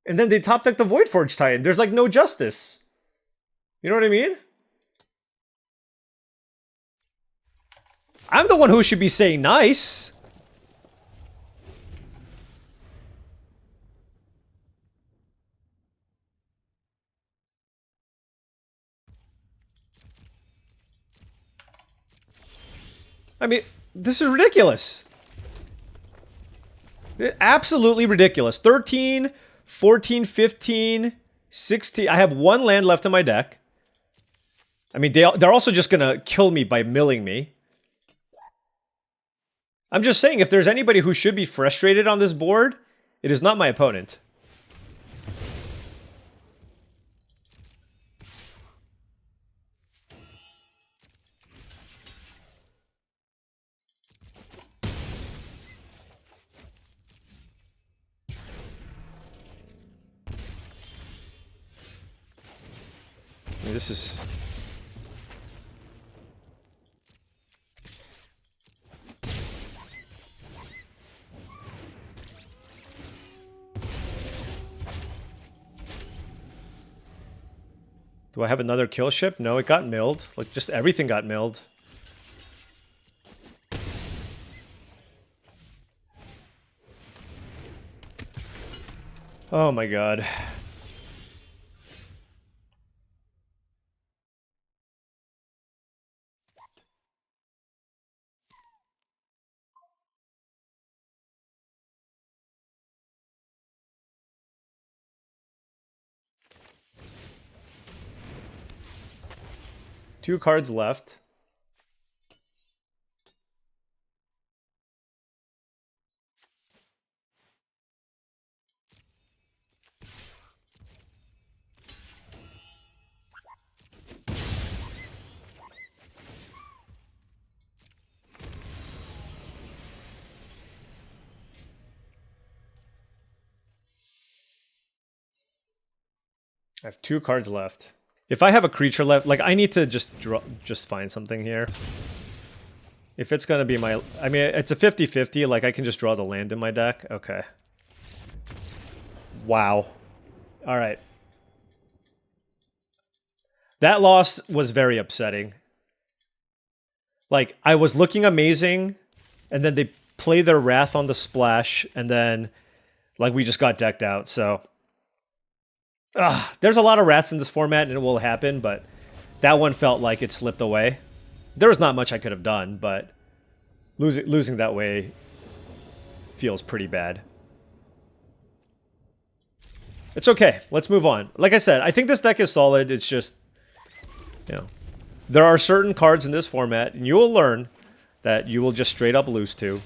And then they top deck the Voidforge Titan. There's like no justice. You know what I mean? I'm the one who should be saying nice. I mean, this is ridiculous. Absolutely ridiculous. 13, 14, 15, 16. I have 1 land left in my deck. I mean, they're also just going to kill me by milling me. I'm just saying, if there's anybody who should be frustrated on this board, it is not my opponent. I mean, this is... Do I have another kill ship? No, it got milled. Like, just everything got milled. Oh my god. Two cards left. I have 2 cards left. If I have a creature left, like I need to just find something here. If it's gonna be my, I mean, it's a 50-50, like I can just draw the land in my deck. Okay. Wow. All right. That loss was very upsetting. Like, I was looking amazing, and then they play their Wrath on the splash, and then, like, we just got decked out, so... there's a lot of Wraths in this format, and it will happen, but that one felt like it slipped away. There was not much I could have done, but losing that way feels pretty bad. It's okay. Let's move on. Like I said, I think this deck is solid. It's just, you know, there are certain cards in this format, and you will learn that you will just straight up lose to.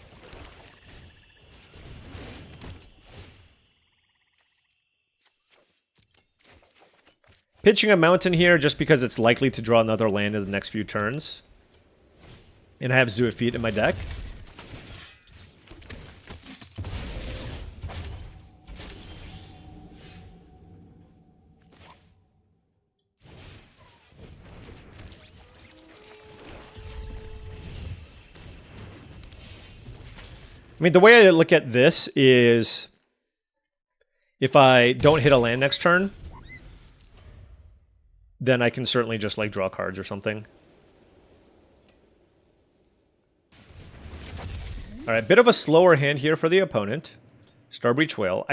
Pitching a mountain here just because it's likely to draw another land in the next few turns. And I have Zoophyte in my deck. I mean, the way I look at this is if I don't hit a land next turn, then I can certainly just like draw cards or something. All right, bit of a slower hand here for the opponent. Starbreach Whale.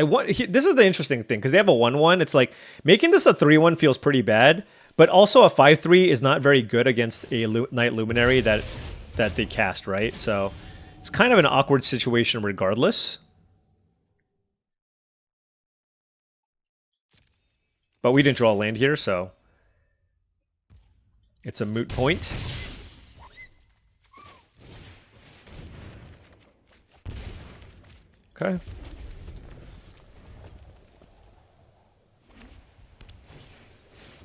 This is the interesting thing because they have a 1/1. It's like making this a 3/1 feels pretty bad, but also a 5/3 is not very good against a Night Luminary that they cast, right? So it's kind of an awkward situation regardless. But we didn't draw a land here, so it's a moot point. Okay.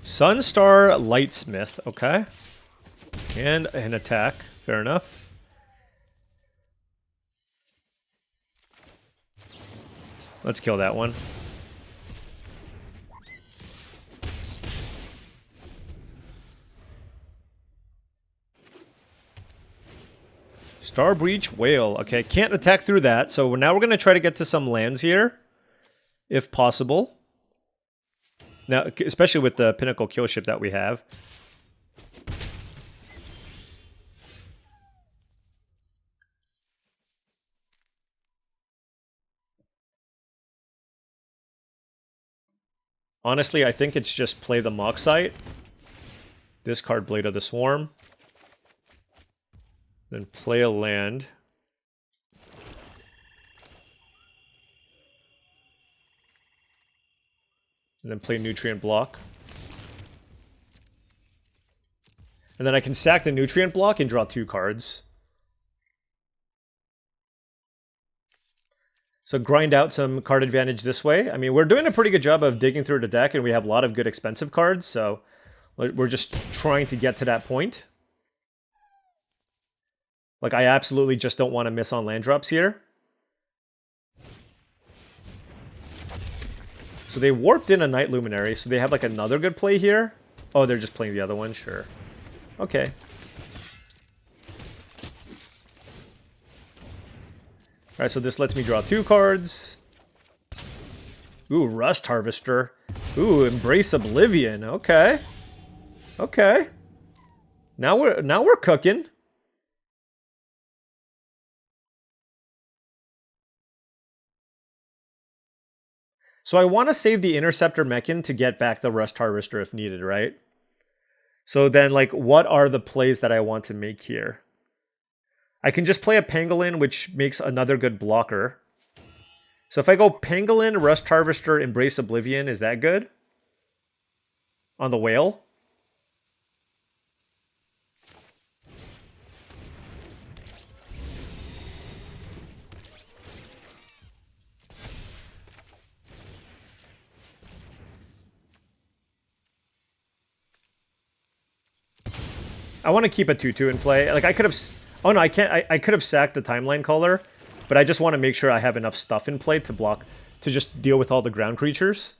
Sunstar Lightsmith, okay. And an attack, fair enough. Let's kill that one. Starbreach Whale. Okay, can't attack through that. So now we're going to try to get to some lands here, if possible. Now, especially with the Pinnacle Killship that we have. Honestly, I think it's just play the Moxite. Discard Blade of the Swarm. Then play a land. And then play Nutrient Block. And then I can sack the Nutrient Block and draw 2 cards. So grind out some card advantage this way. I mean, we're doing a pretty good job of digging through the deck, and we have a lot of good expensive cards, so we're just trying to get to that point. Like, I absolutely just don't want to miss on land drops here. So they warped in a Night Luminary, so they have like another good play here. Oh, they're just playing the other one? Sure. Okay. Alright, so this lets me draw 2 cards. Ooh, Rust Harvester. Ooh, Embrace Oblivion. Okay. Okay. Now we're cooking. So I want to save the Interceptor Mechan to get back the Rust Harvester if needed, right? So then, like, what are the plays that I want to make here? I can just play a Pangolin, which makes another good blocker. So if I go Pangolin, Rust Harvester, Embrace Oblivion, is that good? On the Whale? I want to keep a 2/2 in play. Like, I could have... Oh, no, I can't. I could have sacked the Timeline Caller, but I just want to make sure I have enough stuff in play to block, to just deal with all the ground creatures.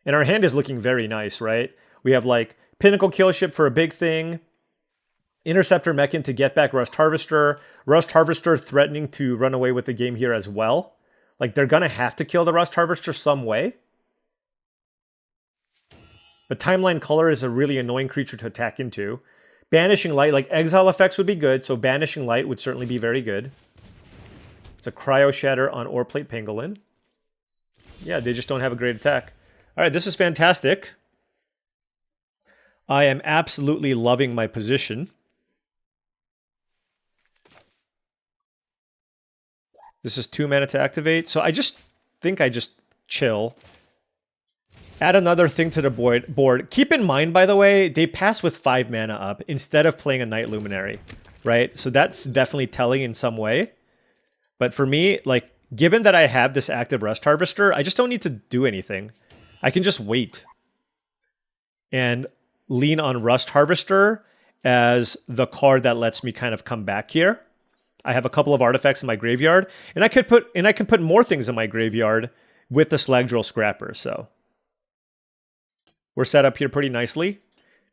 And our hand is looking very nice, right? We have, like, Pinnacle Killship for a big thing, Interceptor Mechan to get back Rust Harvester threatening to run away with the game here as well. Like, they're going to have to kill the Rust Harvester some way. But Timeline Caller is a really annoying creature to attack into. Banishing Light, like Exile effects would be good, so Banishing Light would certainly be very good. It's a Cryo Shatter on Oreplate Pangolin. Yeah, they just don't have a great attack. All right, this is fantastic. I am absolutely loving my position. This is 2 mana to activate, so I just think I just chill. Add another thing to the board. Keep in mind, by the way, they pass with 5 mana up instead of playing a Night Luminary, right? So that's definitely telling in some way. But for me, like, given that I have this active Rust Harvester, I just don't need to do anything. I can just wait. and lean on Rust Harvester as the card that lets me kind of come back here. I have a couple of artifacts in my graveyard, and I can put more things in my graveyard with the Slag Drill Scrapper, so we're set up here pretty nicely.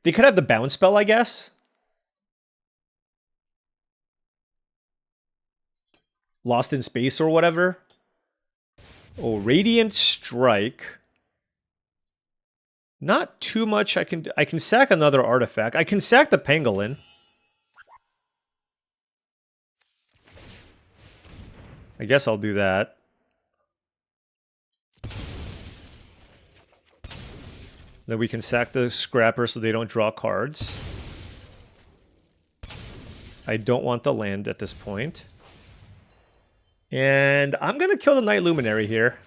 They could have the bounce spell, I guess. Lost in Space or whatever. Oh, Radiant Strike. Not too much. I can sack another artifact. I can sack the Pangolin. I guess I'll do that. Then we can sack the Scrapper so they don't draw cards. I don't want the land at this point. And I'm going to kill the Night Luminary here.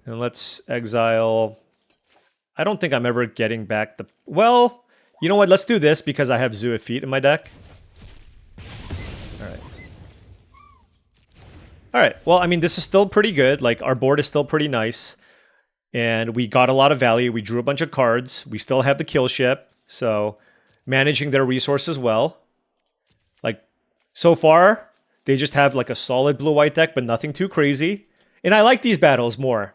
And let's exile. I don't think I'm ever getting back the... Well, you know what? Let's do this because I have Zoophyte in my deck. Alright. Alright, well, I mean, this is still pretty good. Like, our board is still pretty nice. And we got a lot of value. We drew a bunch of cards. We still have the kill ship. So, managing their resources well. Like, so far, they just have like a solid blue-white deck, but nothing too crazy. And I like these battles more.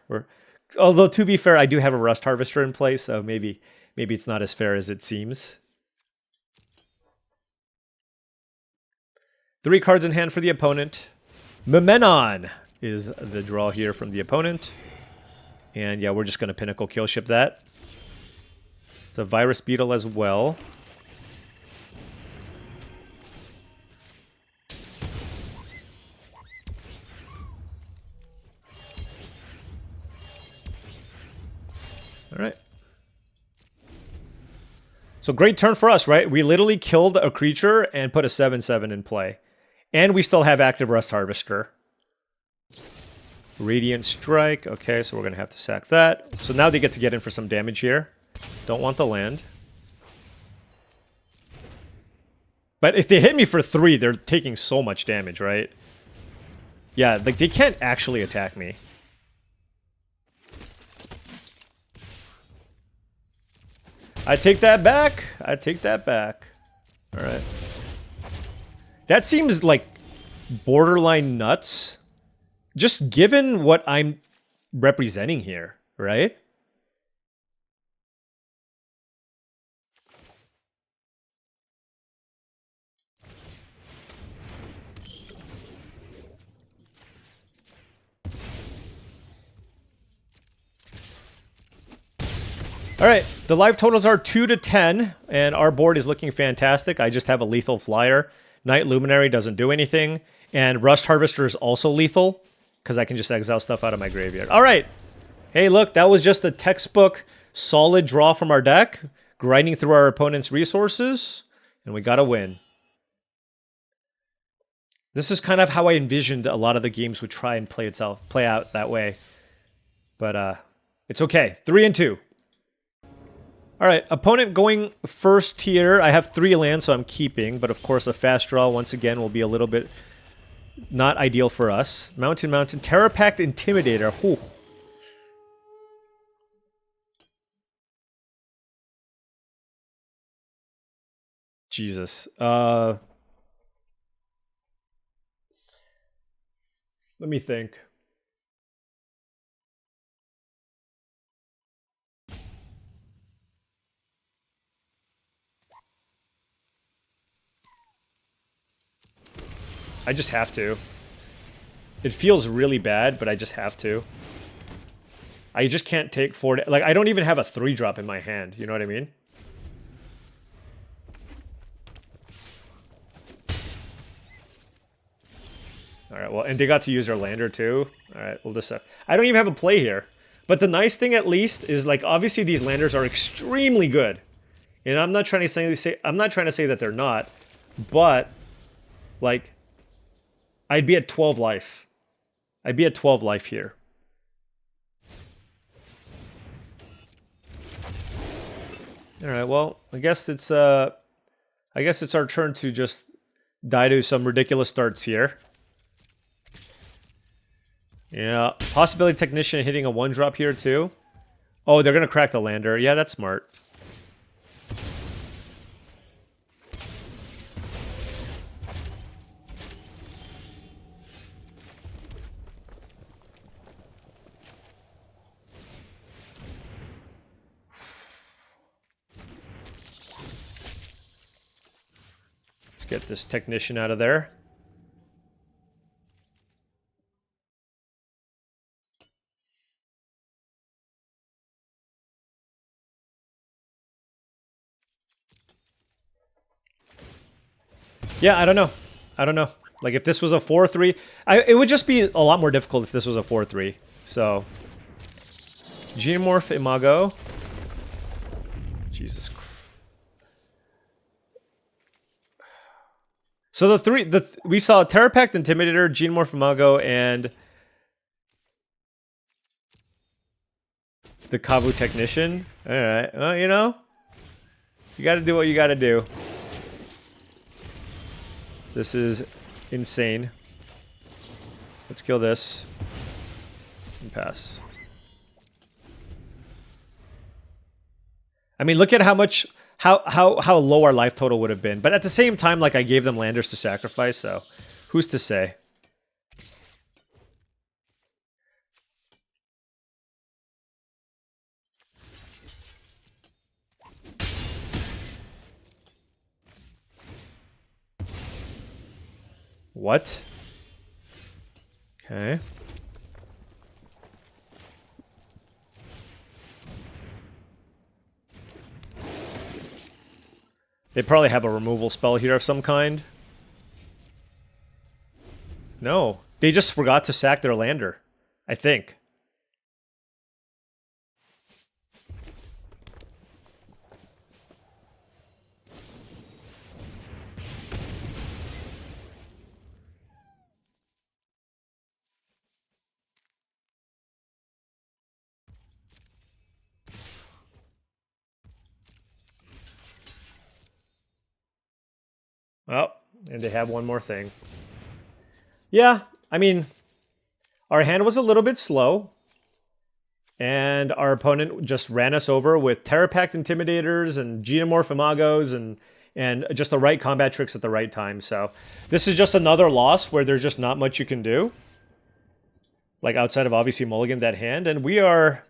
Although, to be fair, I do have a Rust Harvester in place, so maybe it's not as fair as it seems. 3 cards in hand for the opponent. Memenon is the draw here from the opponent. And yeah, we're just going to Pinnacle kill ship that. It's a Virus Beetle as well. Alright. So great turn for us, right? We literally killed a creature and put a 7/7 in play. And we still have active Rust Harvester. Radiant Strike. Okay, so we're going to have to sack that. So now they get in for some damage here. Don't want the land. But if they hit me for 3, they're taking so much damage, right? Yeah, like they can't actually attack me. I take that back. I take that back. All right. That seems like borderline nuts. Just given what I'm representing here, right? All right, the live totals are 2-10, and our board is looking fantastic. I just have a lethal flyer. Night Luminary doesn't do anything, and Rust Harvester is also lethal, because I can just exile stuff out of my graveyard. All right. Hey, look, that was just a textbook solid draw from our deck, grinding through our opponent's resources, and we got a win. This is kind of how I envisioned a lot of the games would try and play out that way. But it's okay. 3-2. All right, opponent going first here. I have 3 lands, so I'm keeping. But of course, a fast draw, once again, will be a little bit not ideal for us. Mountain. Terra Pact Intimidator. Whew. Jesus. Let me think. I just have to. It feels really bad, but I just have to. I just can't take 4... Like, I don't even have a 3-drop in my hand. You know what I mean? Alright, well, and they got to use their lander too. Alright, we'll just... I don't even have a play here. But the nice thing, at least, is, like, obviously these landers are extremely good. And I'm not trying to say that they're not. But, like... I'd be at 12 life. I'd be at 12 life here. All right, well, I guess it's our turn to just die to some ridiculous starts here. Yeah, possibility technician hitting a 1-drop here too. Oh, they're gonna crack the lander. Yeah, that's smart. Let's get this technician out of there. Yeah, I don't know. I don't know. Like, if this was a 4-3, it would just be a lot more difficult if this was a 4-3. So, Geomorph Imago. Jesus Christ. So we saw Terrapact, Intimidator, Geomorph Imago, and the Kavu Technician. All right. Well, you know, you got to do what you got to do. This is insane. Let's kill this and pass. I mean, look at how much, how low our life total would have been. But at the same time, like, I gave them landers to sacrifice, so who's to say? What? Okay. They probably have a removal spell here of some kind. No. They just forgot to sack their lander, I think. Oh, and they have one more thing. Yeah, I mean, our hand was a little bit slow. And our opponent just ran us over with Terrapact Intimidators and Geomorph Imagos and just the right combat tricks at the right time. So this is just another loss where there's just not much you can do. Like, outside of obviously mulligan that hand. And we are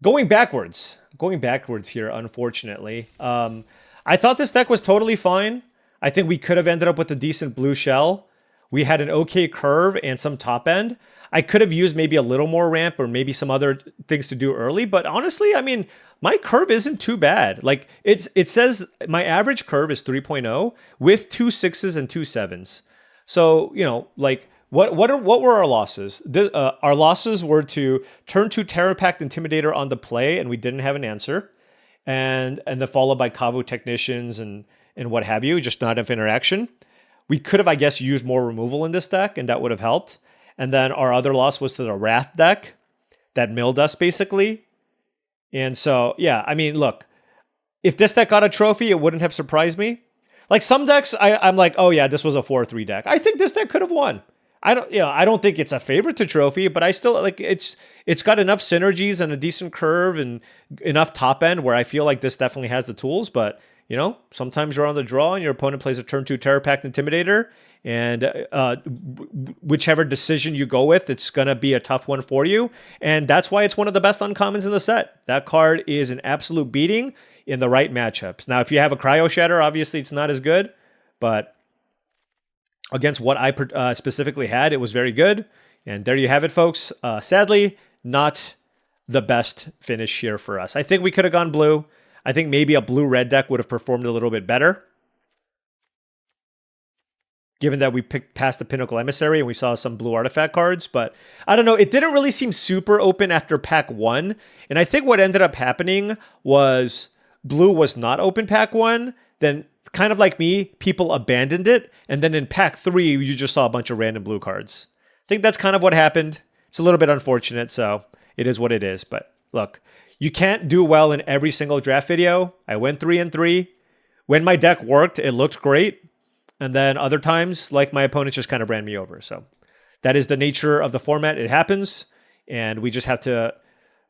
going backwards. Going backwards here, unfortunately. I thought this deck was totally fine. I think we could have ended up with a decent blue shell. We had an okay curve and some top end. I could have used maybe a little more ramp or maybe some other things to do early. But honestly, I mean, my curve isn't too bad. Like, it says my average curve is 3.0 with 2 6s and 2 7s. So, you know, like, what were our losses? Our losses were to turn 2 Terrapact Intimidator on the play, and we didn't have an answer. And then followed by Kavu Technicians and what have you, just not enough interaction. We could have, I guess, used more removal in this deck, and that would have helped. And then our other loss was to the Wrath deck that milled us, basically. And so, yeah, I mean, look, if this deck got a trophy, it wouldn't have surprised me. Like, some decks, I'm like, oh yeah, this was a 4-3 deck. I think this deck could have won. I don't think it's a favorite to trophy, but I still, like, it's got enough synergies and a decent curve and enough top end where I feel like this definitely has the tools. But, you know, sometimes you're on the draw and your opponent plays a turn 2 Terrapact Intimidator, and whichever decision you go with, it's going to be a tough one for you. And that's why it's one of the best uncommons in the set. That card is an absolute beating in the right matchups. Now, if you have a Cryo Shatter, obviously it's not as good, but against what I specifically had, it was very good. And there you have it, folks. Sadly, not the best finish here for us. I think we could have gone blue. I think maybe a blue-red deck would have performed a little bit better, given that we picked past the Pinnacle Emissary and we saw some blue artifact cards. But I don't know, it didn't really seem super open after pack 1. And I think what ended up happening was blue was not open pack 1. Then, kind of like me, people abandoned it. And then in pack 3, you just saw a bunch of random blue cards. I think that's kind of what happened. It's a little bit unfortunate, so it is what it is. But look, you can't do well in every single draft video. I went 3-3. When my deck worked, it looked great. And then other times, like, my opponents just kind of ran me over. So that is the nature of the format. It happens, and we just have to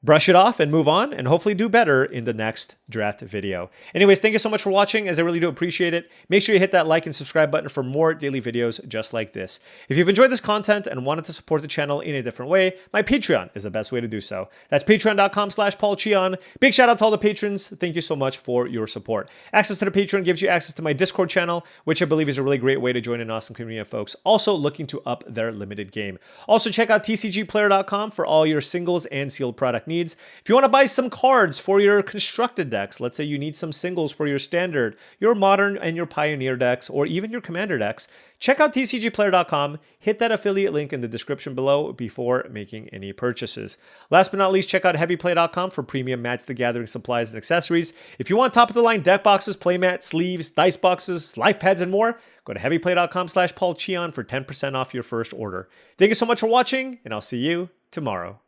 brush it off and move on and hopefully do better in the next draft video. Anyways, thank you so much for watching, as I really do appreciate it. Make sure you hit that like and subscribe button for more daily videos just like this. If you've enjoyed this content and wanted to support the channel in a different way, my Patreon is the best way to do so. That's patreon.com/paulcheon. Big shout out to all the patrons. Thank you so much for your support. Access to the Patreon gives you access to my Discord channel, which I believe is a really great way to join an awesome community of folks also looking to up their limited game. Also check out TCGplayer.com for all your singles and sealed product needs. If you want to buy some cards for your constructed decks, let's say you need some singles for your standard, your modern and your pioneer decks, or even your commander decks, check out TCGplayer.com. Hit that affiliate link in the description below before making any purchases. Last but not least, check out heavyplay.com for premium Magic the Gathering supplies and accessories. If you want top of the line deck boxes, playmats, sleeves, dice boxes, life pads, and more, go to heavyplay.com/paulcheon for 10% off your first order. Thank you so much for watching, and I'll see you tomorrow.